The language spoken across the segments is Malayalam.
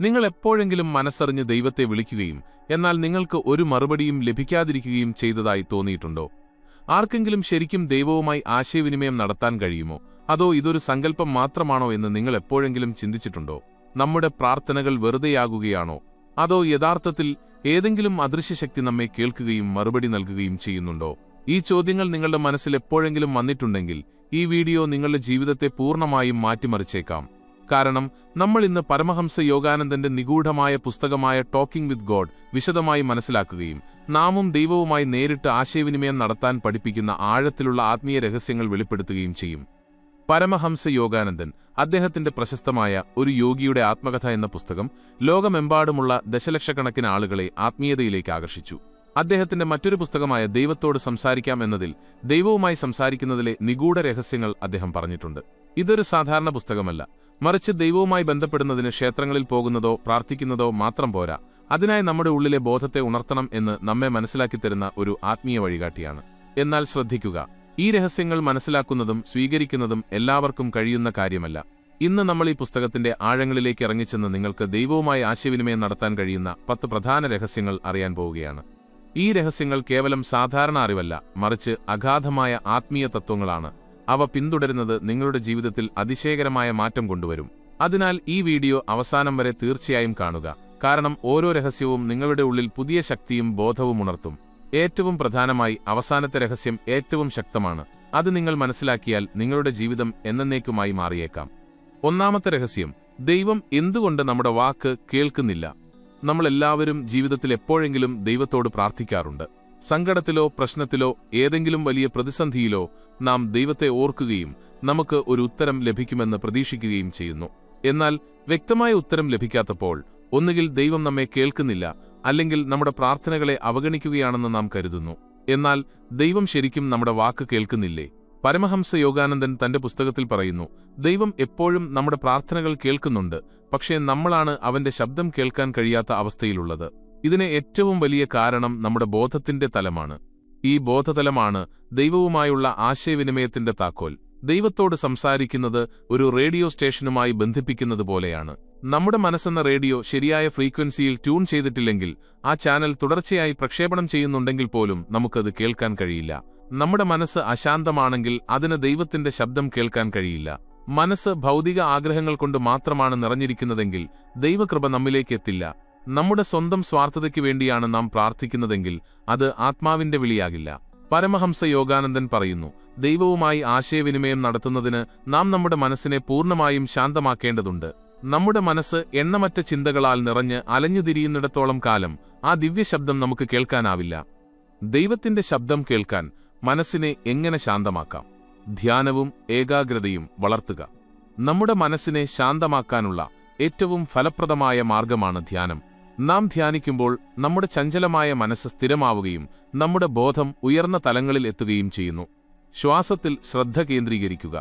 നിങ്ങൾ എപ്പോഴെങ്കിലും മനസ്സറിഞ്ഞ് ദൈവത്തെ വിളിക്കുകയും എന്നാൽ നിങ്ങൾക്ക് ഒരു മറുപടിയും ലഭിക്കാതിരിക്കുകയും ചെയ്തതായി തോന്നിയിട്ടുണ്ടോ? ആർക്കെങ്കിലും ശരിക്കും ദൈവവുമായി ആശയവിനിമയം നടത്താൻ കഴിയുമോ? അതോ ഇതൊരു സങ്കല്പം മാത്രമാണോ എന്ന് നിങ്ങൾ എപ്പോഴെങ്കിലും ചിന്തിച്ചിട്ടുണ്ടോ? നമ്മുടെ പ്രാർത്ഥനകൾ വെറുതെയാകുകയാണോ? അതോ യഥാർത്ഥത്തിൽ ഏതെങ്കിലും അദൃശ്യശക്തി നമ്മെ കേൾക്കുകയും മറുപടി നൽകുകയും ചെയ്യുന്നുണ്ടോ? ഈ ചോദ്യങ്ങൾ നിങ്ങളുടെ മനസ്സിൽ എപ്പോഴെങ്കിലും വന്നിട്ടുണ്ടെങ്കിൽ ഈ വീഡിയോ നിങ്ങളുടെ ജീവിതത്തെ പൂർണ്ണമായും മാറ്റിമറിച്ചേക്കാം. കാരണം നമ്മൾ ഇന്ന് പരമഹംസ യോഗാനന്ദന്റെ നിഗൂഢമായ പുസ്തകമായ ടോക്കിംഗ് വിത്ത് ഗോഡ് വിശദമായി മനസ്സിലാക്കുകയും നാമും ദൈവവുമായി നേരിട്ട് ആശയവിനിമയം നടത്താൻ പഠിപ്പിക്കുന്ന ആഴത്തിലുള്ള ആത്മീയ രഹസ്യങ്ങൾ വെളിപ്പെടുത്തുകയും ചെയ്യും. പരമഹംസ യോഗാനന്ദൻ അദ്ദേഹത്തിന്റെ പ്രശസ്തമായ ഒരു യോഗിയുടെ ആത്മകഥ എന്ന പുസ്തകം ലോകമെമ്പാടുമുള്ള ദശലക്ഷക്കണക്കിന് ആളുകളെ ആത്മീയതയിലേക്ക് ആകർഷിച്ചു. അദ്ദേഹത്തിന്റെ മറ്റൊരു പുസ്തകമായ ദൈവത്തോട് സംസാരിക്കാം എന്നതിൽ ദൈവവുമായി സംസാരിക്കുന്നതിലെ നിഗൂഢ രഹസ്യങ്ങൾ അദ്ദേഹം പറഞ്ഞിട്ടുണ്ട്. ഇതൊരു സാധാരണ പുസ്തകമല്ല, മറിച്ച് ദൈവവുമായി ബന്ധപ്പെടുന്നതിന് ക്ഷേത്രങ്ങളിൽ പോകുന്നതോ പ്രാർത്ഥിക്കുന്നതോ മാത്രം പോരാ, അതിനായി നമ്മുടെ ഉള്ളിലെ ബോധത്തെ ഉണർത്തണം എന്ന് നമ്മെ മനസ്സിലാക്കിത്തരുന്ന ഒരു ആത്മീയ വഴികാട്ടിയാണ്. എന്നാൽ ശ്രദ്ധിക്കുക, ഈ രഹസ്യങ്ങൾ മനസ്സിലാക്കുന്നതും സ്വീകരിക്കുന്നതും എല്ലാവർക്കും കഴിയുന്ന കാര്യമല്ല. ഇന്ന് നമ്മൾ ഈ പുസ്തകത്തിന്റെ ആഴങ്ങളിലേക്ക് ഇറങ്ങിച്ചെന്ന് നിങ്ങൾക്ക് ദൈവവുമായി ആശയവിനിമയം നടത്താൻ കഴിയുന്ന 10 പ്രധാന രഹസ്യങ്ങൾ അറിയാൻ പോവുകയാണ്. ഈ രഹസ്യങ്ങൾ കേവലം സാധാരണ അറിവല്ല, മറിച്ച് അഗാധമായ ആത്മീയ തത്വങ്ങളാണ്. അവ പിന്തുടരുന്നത് നിങ്ങളുടെ ജീവിതത്തിൽ അതിശയകരമായ മാറ്റം കൊണ്ടുവരും. അതിനാൽ ഈ വീഡിയോ അവസാനം വരെ തീർച്ചയായും കാണുക, കാരണം ഓരോ രഹസ്യവും നിങ്ങളുടെ ഉള്ളിൽ പുതിയ ശക്തിയും ബോധവും ഉണർത്തും. ഏറ്റവും പ്രധാനമായി അവസാനത്തെ രഹസ്യം ഏറ്റവും ശക്തമാണ്. അത് നിങ്ങൾ മനസ്സിലാക്കിയാൽ നിങ്ങളുടെ ജീവിതം എന്നേക്കുമായി മാറിയേക്കാം. ഒന്നാമത്തെ രഹസ്യം: ദൈവം എന്തുകൊണ്ട് നമ്മുടെ വാക്ക് കേൾക്കുന്നില്ല? നമ്മളെല്ലാവരും ജീവിതത്തിൽ എപ്പോഴെങ്കിലും ദൈവത്തോട് പ്രാർത്ഥിക്കാറുണ്ട്. സങ്കടത്തിലോ പ്രശ്നത്തിലോ ഏതെങ്കിലും വലിയ പ്രതിസന്ധിയിലോ നാം ദൈവത്തെ ഓർക്കുകയും നമുക്ക് ഒരു ഉത്തരം ലഭിക്കുമെന്ന് പ്രതീക്ഷിക്കുകയും ചെയ്യുന്നു. എന്നാൽ വ്യക്തമായ ഉത്തരം ലഭിക്കാത്തപ്പോൾ ഒന്നുകിൽ ദൈവം നമ്മെ കേൾക്കുന്നില്ല, അല്ലെങ്കിൽ നമ്മുടെ പ്രാർത്ഥനകളെ അവഗണിക്കുകയാണെന്ന് നാം കരുതുന്നു. എന്നാൽ ദൈവം ശരിക്കും നമ്മുടെ വാക്ക് കേൾക്കുന്നില്ലേ? പരമഹംസ യോഗാനന്ദൻ തന്റെ പുസ്തകത്തിൽ പറയുന്നു, ദൈവം എപ്പോഴും നമ്മുടെ പ്രാർത്ഥനകൾ കേൾക്കുന്നുണ്ട്, പക്ഷേ നമ്മളാണ് അവന്റെ ശബ്ദം കേൾക്കാൻ കഴിയാത്ത അവസ്ഥയിലുള്ളത്. ഇതിന് ഏറ്റവും വലിയ കാരണം നമ്മുടെ ബോധത്തിന്റെ തലമാണ്. ഈ ബോധതലമാണ് ദൈവവുമായുള്ള ആശയവിനിമയത്തിന്റെ താക്കോൽ. ദൈവത്തോട് സംസാരിക്കുന്നത് ഒരു റേഡിയോ സ്റ്റേഷനുമായി ബന്ധിപ്പിക്കുന്നത് പോലെയാണ്. നമ്മുടെ മനസ്സെന്ന റേഡിയോ ശരിയായ ഫ്രീക്വൻസിയിൽ ട്യൂൺ ചെയ്തിട്ടില്ലെങ്കിൽ, ആ ചാനൽ തുടർച്ചയായി പ്രക്ഷേപണം ചെയ്യുന്നുണ്ടെങ്കിൽ പോലും നമുക്കത് കേൾക്കാൻ കഴിയില്ല. നമ്മുടെ മനസ്സ് അശാന്തമാണെങ്കിൽ അതിന് ദൈവത്തിന്റെ ശബ്ദം കേൾക്കാൻ കഴിയില്ല. മനസ്സ് ഭൗതിക ആഗ്രഹങ്ങൾ കൊണ്ട് മാത്രമാണ് നിറഞ്ഞിരിക്കുന്നതെങ്കിൽ ദൈവകൃപ നമ്മിലേക്ക് എത്തില്ല. നമ്മുടെ സ്വന്തം സ്വാർത്ഥതയ്ക്ക് വേണ്ടിയാണ് നാം പ്രാർത്ഥിക്കുന്നതെങ്കിൽ അത് ആത്മാവിന്റെ വിളിയാകില്ല. പരമഹംസ യോഗാനന്ദൻ പറയുന്നു, ദൈവവുമായി ആശയവിനിമയം നടത്തുന്നതിന് നാം നമ്മുടെ മനസ്സിനെ പൂർണ്ണമായും ശാന്തമാക്കേണ്ടതുണ്ട്. നമ്മുടെ മനസ്സ് എണ്ണമറ്റ ചിന്തകളാൽ നിറഞ്ഞ് അലഞ്ഞുതിരിയുന്നിടത്തോളം കാലം ആ ദിവ്യശബ്ദം നമുക്ക് കേൾക്കാനാവില്ല. ദൈവത്തിന്റെ ശബ്ദം കേൾക്കാൻ മനസ്സിനെ എങ്ങനെ ശാന്തമാക്കാം? ധ്യാനവും ഏകാഗ്രതയും വളർത്തുക. നമ്മുടെ മനസ്സിനെ ശാന്തമാക്കാനുള്ള ഏറ്റവും ഫലപ്രദമായ മാർഗമാണ് ധ്യാനം. നാം ധ്യാനിക്കുമ്പോൾ നമ്മുടെ ചഞ്ചലമായ മനസ്സ് സ്ഥിരമാവുകയും നമ്മുടെ ബോധം ഉയർന്ന തലങ്ങളിൽ എത്തുകയും ചെയ്യുന്നു. ശ്വാസത്തിൽ ശ്രദ്ധ കേന്ദ്രീകരിക്കുക.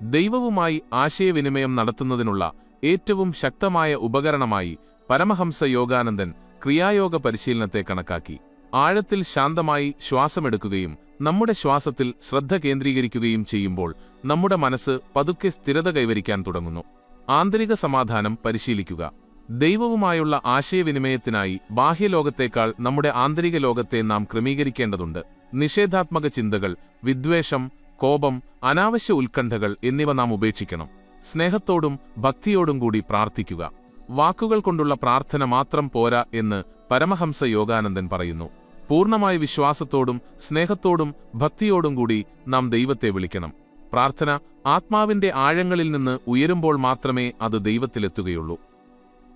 ദൈവവുമായി ആശയവിനിമയം നടത്തുന്നതിനുള്ള ഏറ്റവും ശക്തമായ ഉപകരണമായി പരമഹംസ യോഗാനന്ദൻ ക്രിയായോഗ പരിശീലനത്തെ കണക്കാക്കി. ആഴത്തിൽ ശാന്തമായി ശ്വാസമെടുക്കുകയും നമ്മുടെ ശ്വാസത്തിൽ ശ്രദ്ധ കേന്ദ്രീകരിക്കുകയും ചെയ്യുമ്പോൾ നമ്മുടെ മനസ്സ് പതുക്കെ സ്ഥിരത കൈവരിക്കാൻ തുടങ്ങുന്നു. ആന്തരിക സമാധാനം പരിശീലിക്കുക. ദൈവവുമായുള്ള ആശയവിനിമയത്തിനായി ബാഹ്യലോകത്തേക്കാൾ നമ്മുടെ ആന്തരിക ലോകത്തെ നാം ക്രമീകരിക്കേണ്ടതുണ്ട്. നിഷേധാത്മക ചിന്തകൾ, വിദ്വേഷം, കോപം, അനാവശ്യ ഉത്കണ്ഠകൾ എന്നിവ നാം ഉപേക്ഷിക്കണം. സ്നേഹത്തോടും ഭക്തിയോടും കൂടി പ്രാർത്ഥിക്കുക. വാക്കുകൾ കൊണ്ടുള്ള പ്രാർത്ഥന മാത്രം പോരാ എന്ന് പരമഹംസ യോഗാനന്ദൻ പറയുന്നു. പൂർണ്ണമായ വിശ്വാസത്തോടും സ്നേഹത്തോടും ഭക്തിയോടും കൂടി നാം ദൈവത്തെ വിളിക്കണം. പ്രാർത്ഥന ആത്മാവിന്റെ ആഴങ്ങളിൽ നിന്ന് ഉയരുമ്പോൾ മാത്രമേ അത് ദൈവത്തിലെത്തുകയുള്ളൂ.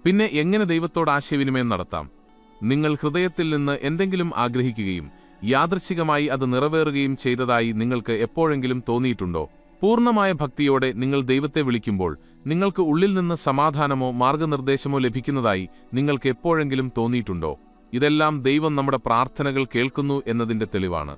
പിന്നെ എങ്ങനെ ദൈവത്തോട് ആശയവിനിമയം നടത്താം? നിങ്ങൾ ഹൃദയത്തിൽ നിന്ന് എന്തെങ്കിലും ആഗ്രഹിക്കുകയും യാദൃച്ഛികമായി അത് നിറവേറുകയും ചെയ്തതായി നിങ്ങൾക്ക് എപ്പോഴെങ്കിലും തോന്നിയിട്ടുണ്ടോ? പൂർണ്ണമായ ഭക്തിയോടെ നിങ്ങൾ ദൈവത്തെ വിളിക്കുമ്പോൾ നിങ്ങൾക്ക് ഉള്ളിൽ നിന്ന് സമാധാനമോ മാർഗനിർദ്ദേശമോ ലഭിക്കുന്നതായി നിങ്ങൾക്ക് എപ്പോഴെങ്കിലും തോന്നിയിട്ടുണ്ടോ? ഇതെല്ലാം ദൈവം നമ്മുടെ പ്രാർത്ഥനകൾ കേൾക്കുന്നു എന്നതിന്റെ തെളിവാണ്.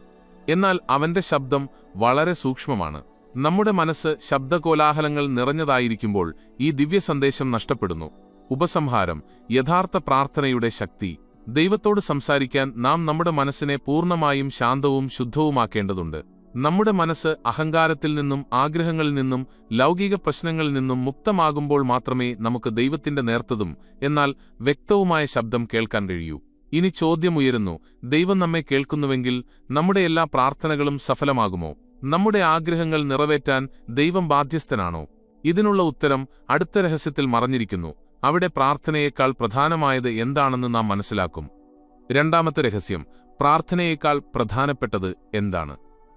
എന്നാൽ അവന്റെ ശബ്ദം വളരെ സൂക്ഷ്മമാണ്. നമ്മുടെ മനസ്സ് ശബ്ദകോലാഹലങ്ങൾ നിറഞ്ഞതായിരിക്കുമ്പോൾ ഈ ദിവ്യ സന്ദേശം നഷ്ടപ്പെടുന്നു. ഉപസംഹാരം: യഥാർത്ഥ പ്രാർത്ഥനയുടെ ശക്തി. ദൈവത്തോട് സംസാരിക്കാൻ നാം നമ്മുടെ മനസ്സിനെ പൂർണ്ണമായും ശാന്തവും ശുദ്ധവുമാക്കേണ്ടതുണ്ട്. നമ്മുടെ മനസ്സ് അഹങ്കാരത്തിൽ നിന്നും ആഗ്രഹങ്ങളിൽ നിന്നും ലൗകിക പ്രശ്നങ്ങളിൽ നിന്നും മുക്തമാകുമ്പോൾ മാത്രമേ നമുക്ക് ദൈവത്തിന്റെ നേർത്തതും എന്നാൽ വ്യക്തവുമായ ശബ്ദം കേൾക്കാൻ കഴിയൂ. ഇനി ചോദ്യമുയരുന്നു, ദൈവം നമ്മെ കേൾക്കുന്നുവെങ്കിൽ നമ്മുടെ എല്ലാ പ്രാർത്ഥനകളും സഫലമാകുമോ? നമ്മുടെ ആഗ്രഹങ്ങൾ നിറവേറ്റാൻ ദൈവം ബാധ്യസ്ഥനാണോ? ഇതിനുള്ള ഉത്തരം അടുത്ത രഹസ്യത്തിൽ മറഞ്ഞിരിക്കുന്നു. അവിടെ പ്രാർത്ഥനയേക്കാൾ പ്രധാനമായത് എന്താണെന്ന് നാം മനസ്സിലാക്കും. രണ്ടാമത്തെ രഹസ്യം, പ്രാർത്ഥനയേക്കാൾ പ്രധാനപ്പെട്ടത് എന്താണ്?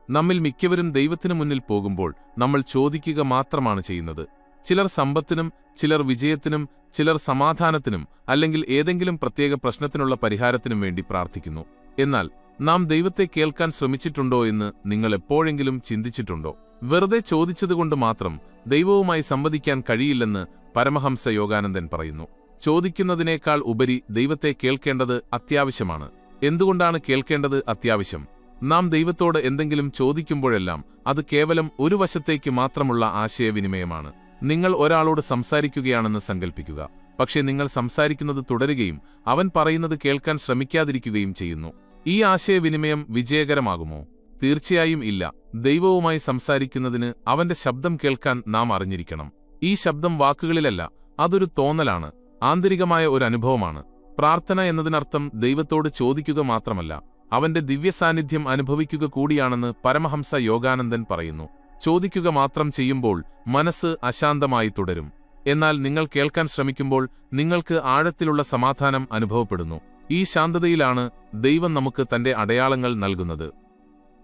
നമ്മിൽ മിക്കവരും ദൈവത്തിനു മുന്നിൽ പോകുമ്പോൾ നമ്മൾ ചോദിക്കുക മാത്രമാണ് ചെയ്യുന്നത്. ചിലർ സമ്പത്തിനും, ചിലർ വിജയത്തിനും, ചിലർ സമാധാനത്തിനും, അല്ലെങ്കിൽ ഏതെങ്കിലും പ്രത്യേക പ്രശ്നത്തിനുള്ള പരിഹാരത്തിനും വേണ്ടി പ്രാർത്ഥിക്കുന്നു. എന്നാൽ നാം ദൈവത്തെ കേൾക്കാൻ ശ്രമിച്ചിട്ടുണ്ടോ എന്ന് നിങ്ങൾ എപ്പോഴെങ്കിലും ചിന്തിച്ചിട്ടുണ്ടോ? വെറുതെ ചോദിച്ചതുകൊണ്ട് മാത്രം ദൈവവുമായി സംവദിക്കാൻ കഴിയില്ലെന്ന് പരമഹംസ യോഗാനന്ദൻ പറയുന്നു. ചോദിക്കുന്നതിനേക്കാൾ ഉപരി ദൈവത്തെ കേൾക്കേണ്ടത് അത്യാവശ്യമാണ്. എന്തുകൊണ്ടാണ് കേൾക്കേണ്ടത് അത്യാവശ്യം? നാം ദൈവത്തോട് എന്തെങ്കിലും ചോദിക്കുമ്പോഴെല്ലാം അത് കേവലം ഒരു വശത്തേക്ക് മാത്രമുള്ള ആശയവിനിമയമാണ്. നിങ്ങൾ ഒരാളോട് സംസാരിക്കുകയാണെന്ന് സങ്കൽപ്പിക്കുക. പക്ഷേ നിങ്ങൾ സംസാരിക്കുന്നത് തുടരുകയും അവൻ പറയുന്നത് കേൾക്കാൻ ശ്രമിക്കാതിരിക്കുകയും ചെയ്യുന്നു. ഈ ആശയവിനിമയം വിജയകരമാകുമോ? തീർച്ചയായും ഇല്ല. ദൈവവുമായി സംസാരിക്കുന്നതിന് അവന്റെ ശബ്ദം കേൾക്കാൻ നാം അറിഞ്ഞിരിക്കണം. ഈ ശബ്ദം വാക്കുകളിലല്ല, അതൊരു തോന്നലാണ്, ആന്തരികമായ ഒരു അനുഭവമാണ്. പ്രാർത്ഥന എന്നതിനർത്ഥം ദൈവത്തോട് ചോദിക്കുക മാത്രമല്ല, അവന്റെ ദിവ്യസാന്നിധ്യം അനുഭവിക്കുക കൂടിയാണെന്ന് പരമഹംസ യോഗാനന്ദൻ പറയുന്നു. ചോദിക്കുക മാത്രം ചെയ്യുമ്പോൾ മനസ്സ് അശാന്തമായി തുടരും. എന്നാൽ നിങ്ങൾ കേൾക്കാൻ ശ്രമിക്കുമ്പോൾ നിങ്ങൾക്ക് ആഴത്തിലുള്ള സമാധാനം അനുഭവപ്പെടുന്നു. ഈ ശാന്തതയിലാണ് ദൈവം നമുക്ക് തന്റെ അടയാളങ്ങൾ നൽകുന്നത്.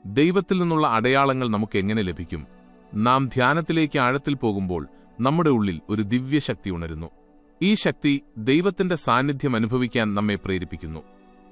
ദൈവത്തിൽ നിന്നുള്ള അടയാളങ്ങൾ നമുക്ക് എങ്ങനെ ലഭിക്കും? നാം ധ്യാനത്തിലേക്ക് ആഴത്തിൽ പോകുമ്പോൾ നമ്മുടെ ഉള്ളിൽ ഒരു ദിവ്യശക്തി ഉണരുന്നു. ഈ ശക്തി ദൈവത്തിന്റെ സാന്നിധ്യം അനുഭവിക്കാൻ നമ്മെ പ്രേരിപ്പിക്കുന്നു.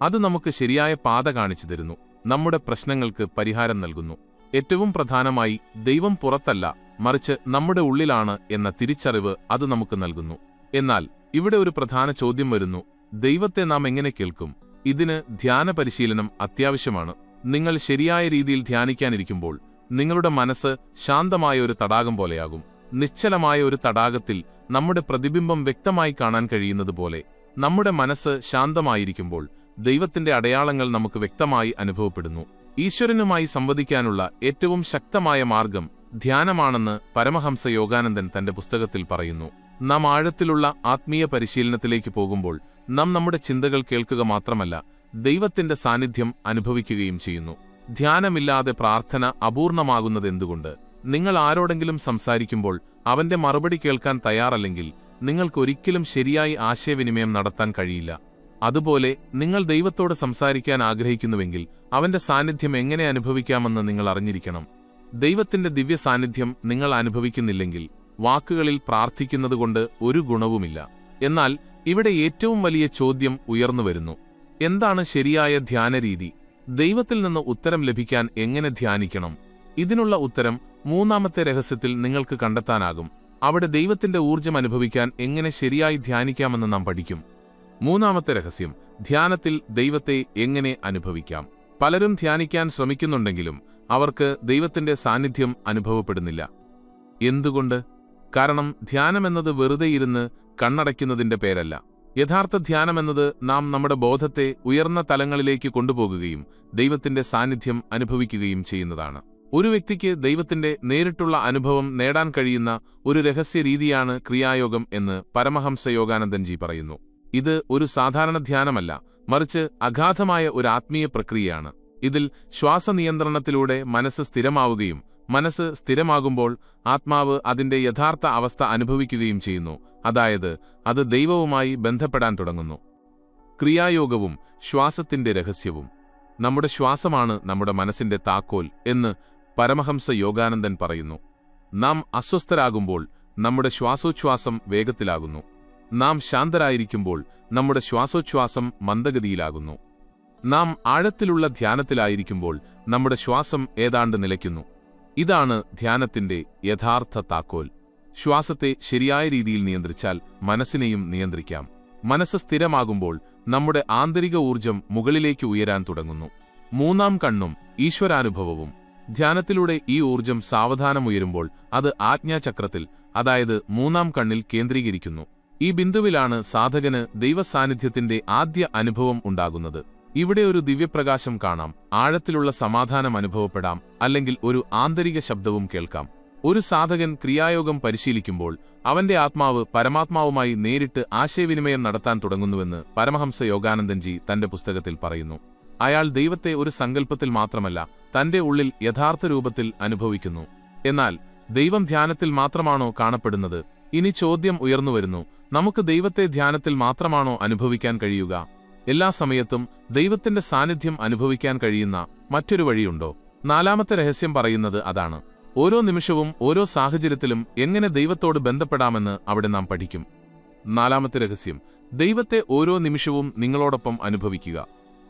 അത് നമുക്ക് ശരിയായ പാത കാണിച്ചു തരുന്നു, നമ്മുടെ പ്രശ്നങ്ങൾക്ക് പരിഹാരം നൽകുന്നു. ഏറ്റവും പ്രധാനമായി, ദൈവം പുറത്തല്ല, മറിച്ച് നമ്മുടെ ഉള്ളിലാണ് എന്ന തിരിച്ചറിവ് അത് നമുക്ക് നൽകുന്നു. എന്നാൽ ഇവിടെ ഒരു പ്രധാന ചോദ്യം വരുന്നു: ദൈവത്തെ നാം എങ്ങനെ കേൾക്കും? ഇതിന് ധ്യാന പരിശീലനം അത്യാവശ്യമാണ്. നിങ്ങൾ ശരിയായ രീതിയിൽ ധ്യാനിക്കാനിരിക്കുമ്പോൾ നിങ്ങളുടെ മനസ്സ് ശാന്തമായ ഒരു തടാകം പോലെയാകും. നിശ്ചലമായ ഒരു തടാകത്തിൽ നമ്മുടെ പ്രതിബിംബം വ്യക്തമായി കാണാൻ കഴിയുന്നതുപോലെ നമ്മുടെ മനസ്സ് ശാന്തമായിരിക്കുമ്പോൾ ദൈവത്തിന്റെ അടയാളങ്ങൾ നമുക്ക് വ്യക്തമായി അനുഭവപ്പെടുന്നു. ഈശ്വരനുമായി സംവദിക്കാനുള്ള ഏറ്റവും ശക്തമായ മാർഗം ധ്യാനമാണെന്ന് പരമഹംസ യോഗാനന്ദൻ തന്റെ പുസ്തകത്തിൽ പറയുന്നു. നാം ആഴത്തിലുള്ള ആത്മീയ പരിശീലനത്തിലേക്ക് പോകുമ്പോൾ നാം നമ്മുടെ ചിന്തകൾ കേൾക്കുക മാത്രമല്ല, ദൈവത്തിന്റെ സാന്നിധ്യം അനുഭവിക്കുകയും ചെയ്യുന്നു. ധ്യാനമില്ലാതെ പ്രാർത്ഥന അപൂർണമാകുന്നതെന്തുകൊണ്ട്? നിങ്ങൾ ആരോടെങ്കിലും സംസാരിക്കുമ്പോൾ അവന്റെ മറുപടി കേൾക്കാൻ തയ്യാറല്ലെങ്കിൽ നിങ്ങൾക്കൊരിക്കലും ശരിയായി ആശയവിനിമയം നടത്താൻ കഴിയില്ല. അതുപോലെ നിങ്ങൾ ദൈവത്തോട് സംസാരിക്കാൻ ആഗ്രഹിക്കുന്നുവെങ്കിൽ അവന്റെ സാന്നിധ്യം എങ്ങനെ അനുഭവിക്കാമെന്ന് നിങ്ങൾ അറിഞ്ഞിരിക്കണം. ദൈവത്തിന്റെ ദിവ്യ സാന്നിധ്യം നിങ്ങൾ അനുഭവിക്കുന്നില്ലെങ്കിൽ വാക്കുകളിൽ പ്രാർത്ഥിക്കുന്നതുകൊണ്ട് ഒരു ഗുണവുമില്ല. എന്നാൽ ഇവിടെ ഏറ്റവും വലിയ ചോദ്യം ഉയർന്നുവരുന്നു: എന്താണ് ശരിയായ ധ്യാനരീതി? ദൈവത്തിൽ നിന്ന് ഉത്തരം ലഭിക്കാൻ എങ്ങനെ ധ്യാനിക്കണം? ഇതിനുള്ള ഉത്തരം മൂന്നാമത്തെ രഹസ്യത്തിൽ നിങ്ങൾക്ക് കണ്ടെത്താനാകും. അവിടെ ദൈവത്തിന്റെ ഊർജ്ജം അനുഭവിക്കാൻ എങ്ങനെ ശരിയായി ധ്യാനിക്കാമെന്ന് നാം പഠിക്കും. മൂന്നാമത്തെ രഹസ്യം: ധ്യാനത്തിൽ ദൈവത്തെ എങ്ങനെ അനുഭവിക്കാം? പലരും ധ്യാനിക്കാൻ ശ്രമിക്കുന്നുണ്ടെങ്കിലും അവർക്ക് ദൈവത്തിന്റെ സാന്നിധ്യം അനുഭവപ്പെടുന്നില്ല. എന്തുകൊണ്ട്? കാരണം ധ്യാനമെന്നത് വെറുതെ ഇരുന്ന് കണ്ണടയ്ക്കുന്നതിന്റെ പേരല്ല. യഥാർത്ഥ ധ്യാനമെന്നത് നാം നമ്മുടെ ബോധത്തെ ഉയർന്ന തലങ്ങളിലേക്ക് കൊണ്ടുപോകുകയും ദൈവത്തിന്റെ സാന്നിധ്യം അനുഭവിക്കുകയും ചെയ്യുന്നതാണ്. ഒരു വ്യക്തിക്ക് ദൈവത്തിന്റെ നേരിട്ടുള്ള അനുഭവം നേടാൻ കഴിയുന്ന ഒരു രഹസ്യ രീതിയാണ് ക്രിയായോഗം എന്ന് പരമഹംസ യോഗാനന്ദൻജി പറയുന്നു. ഇത് ഒരു സാധാരണ ധ്യാനമല്ല, മറിച്ച് അഗാധമായ ഒരു ആത്മീയ പ്രക്രിയയാണ്. ഇതിൽ ശ്വാസനിയന്ത്രണത്തിലൂടെ മനസ്സ് സ്ഥിരമാവുകയും മനസ്സ് സ്ഥിരമാകുമ്പോൾ ആത്മാവ് അതിന്റെ യഥാർത്ഥ അവസ്ഥ അനുഭവിക്കുകയും ചെയ്യുന്നു. അതായത് അത് ദൈവവുമായി ബന്ധപ്പെടാൻ തുടങ്ങുന്നു. ക്രിയായോഗവും ശ്വാസത്തിന്റെ രഹസ്യവും. നമ്മുടെ ശ്വാസമാണ് നമ്മുടെ മനസ്സിന്റെ താക്കോൽ എന്ന് പരമഹംസ യോഗാനന്ദൻ പറയുന്നു. നാം അസ്വസ്ഥരാകുമ്പോൾ നമ്മുടെ ശ്വാസോച്ഛ്വാസം വേഗത്തിലാകുന്നു. നാം ശാന്തരായിരിക്കുമ്പോൾ നമ്മുടെ ശ്വാസോച്ഛ്വാസം മന്ദഗതിയിലാകുന്നു. നാം ആഴത്തിലുള്ള ധ്യാനത്തിലായിരിക്കുമ്പോൾ നമ്മുടെ ശ്വാസം ഏതാണ്ട് നിലയ്ക്കുന്നു. ഇതാണ് ധ്യാനത്തിന്റെ യഥാർത്ഥ താക്കോൽ. ശ്വാസത്തെ ശരിയായ രീതിയിൽ നിയന്ത്രിച്ചാൽ മനസ്സിനെയും നിയന്ത്രിക്കാം. മനസ്സ് സ്ഥിരമാകുമ്പോൾ നമ്മുടെ ആന്തരിക ഊർജം മുകളിലേക്ക് ഉയരാൻ തുടങ്ങുന്നു. മൂന്നാം കണ്ണും ഈശ്വരാനുഭവവും. ധ്യാനത്തിലൂടെ ഈ ഊർജം സാവധാനമുയരുമ്പോൾ അത് ആജ്ഞാചക്രത്തിൽ, അതായത് മൂന്നാം കണ്ണിൽ കേന്ദ്രീകരിക്കുന്നു. ഈ ബിന്ദുവിലാണ് സാധകന് ദൈവസാന്നിധ്യത്തിന്റെ ആദ്യ അനുഭവം ഉണ്ടാകുന്നത്. ഇവിടെ ഒരു ദിവ്യപ്രകാശം കാണാം, ആഴത്തിലുള്ള സമാധാനം അനുഭവപ്പെടാം, അല്ലെങ്കിൽ ഒരു ആന്തരിക ശബ്ദവും കേൾക്കാം. ഒരു സാധകൻ ക്രിയായോഗം പരിശീലിക്കുമ്പോൾ അവന്റെ ആത്മാവ് പരമാത്മാവുമായി നേരിട്ട് ആശയവിനിമയം നടത്താൻ തുടങ്ങുന്നുവെന്ന് പരമഹംസ യോഗാനന്ദൻജി തന്റെ പുസ്തകത്തിൽ പറയുന്നു. അയാൾ ദൈവത്തെ ഒരു സങ്കല്പത്തിൽ മാത്രമല്ല, തന്റെ ഉള്ളിൽ യഥാർത്ഥ രൂപത്തിൽ അനുഭവിക്കുന്നു. എന്നാൽ ദൈവം ധ്യാനത്തിൽ മാത്രമാണോ കാണപ്പെടുന്നത്? ഇനി ചോദ്യം ഉയർന്നുവരുന്നു, നമുക്ക് ദൈവത്തെ ധ്യാനത്തിൽ മാത്രമാണോ അനുഭവിക്കാൻ കഴിയുക? എല്ലാ സമയത്തും ദൈവത്തിന്റെ സാന്നിധ്യം അനുഭവിക്കാൻ കഴിയുന്ന മറ്റൊരു വഴിയുണ്ടോ? നാലാമത്തെ രഹസ്യം പറയുന്നത് അതാണ്. ഓരോ നിമിഷവും ഓരോ സാഹചര്യത്തിലും എങ്ങനെ ദൈവത്തോട് ബന്ധപ്പെടാമെന്ന് അവിടെ നാം പഠിക്കും. നാലാമത്തെ രഹസ്യം, ദൈവത്തെ ഓരോ നിമിഷവും നിങ്ങളോടൊപ്പം അനുഭവിക്കുക.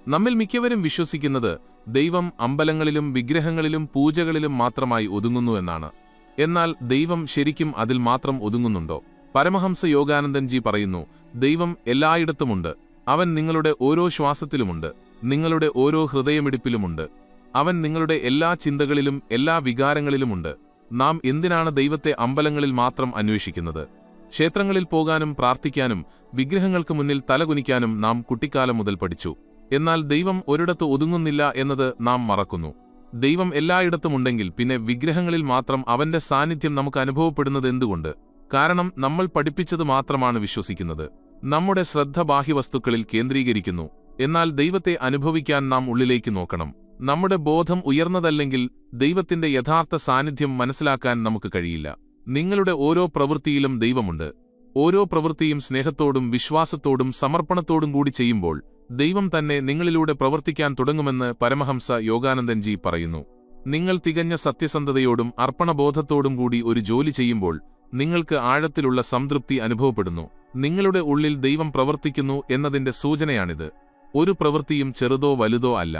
നമ്മിൽ മിക്കവരും വിശ്വസിക്കുന്നത് ദൈവം അമ്പലങ്ങളിലും വിഗ്രഹങ്ങളിലും പൂജകളിലും മാത്രമായി ഒതുങ്ങുന്നു എന്നാണ്. എന്നാൽ ദൈവം ശരിക്കും അതിൽ മാത്രം ഒതുങ്ങുന്നുണ്ടോ? പരമഹംസ യോഗാനന്ദൻജി പറയുന്നു, ദൈവം എല്ലായിടത്തുമുണ്ട്. അവൻ നിങ്ങളുടെ ഓരോ ശ്വാസത്തിലുമുണ്ട്, നിങ്ങളുടെ ഓരോ ഹൃദയമിടിപ്പിലുമുണ്ട്. അവൻ നിങ്ങളുടെ എല്ലാ ചിന്തകളിലും എല്ലാ വികാരങ്ങളിലുമുണ്ട്. നാം എന്തിനാണ് ദൈവത്തെ അമ്പലങ്ങളിൽ മാത്രം അന്വേഷിക്കുന്നത്? ക്ഷേത്രങ്ങളിൽ പോകാനും പ്രാർത്ഥിക്കാനും വിഗ്രഹങ്ങൾക്ക് മുന്നിൽ തലകുനിക്കാനും നാം കുട്ടിക്കാലം മുതൽ പഠിച്ചു. എന്നാൽ ദൈവം ഒരിടത്ത് ഒതുങ്ങുന്നില്ല എന്നത് നാം മറക്കുന്നു. ദൈവം എല്ലായിടത്തുമുണ്ടെങ്കിൽ പിന്നെ വിഗ്രഹങ്ങളിൽ മാത്രം അവന്റെ സാന്നിധ്യം നമുക്ക് അനുഭവപ്പെടുന്നത് എന്തുകൊണ്ട്? കാരണം നമ്മൾ പഠിപ്പിച്ചത് മാത്രമാണ് വിശ്വസിക്കുന്നത്. നമ്മുടെ ശ്രദ്ധ ബാഹ്യവസ്തുക്കളിൽ കേന്ദ്രീകരിക്കുന്നു. എന്നാൽ ദൈവത്തെ അനുഭവിക്കാൻ നാം ഉള്ളിലേക്ക് നോക്കണം. നമ്മുടെ ബോധം ഉയർന്നതല്ലെങ്കിൽ ദൈവത്തിന്റെ യഥാർത്ഥ സാന്നിധ്യം മനസ്സിലാക്കാൻ നമുക്ക് കഴിയില്ല. നിങ്ങളുടെ ഓരോ പ്രവൃത്തിയിലും ദൈവമുണ്ട്. ഓരോ പ്രവൃത്തിയും സ്നേഹത്തോടും വിശ്വാസത്തോടും സമർപ്പണത്തോടും കൂടി ചെയ്യുമ്പോൾ ദൈവം തന്നെ നിങ്ങളിലൂടെ പ്രവർത്തിക്കാൻ തുടങ്ങുമെന്ന് പരമഹംസ യോഗാനന്ദൻജി പറയുന്നു. നിങ്ങൾ തികഞ്ഞ സത്യസന്ധതയോടും അർപ്പണബോധത്തോടും കൂടി ഒരു ജോലി ചെയ്യുമ്പോൾ നിങ്ങൾക്ക് ആഴത്തിലുള്ള സംതൃപ്തി അനുഭവപ്പെടുന്നു. നിങ്ങളുടെ ഉള്ളിൽ ദൈവം പ്രവർത്തിക്കുന്നു എന്നതിന്റെ സൂചനയാണിത്. ഒരു പ്രവൃത്തിയും ചെറുതോ വലുതോ അല്ല.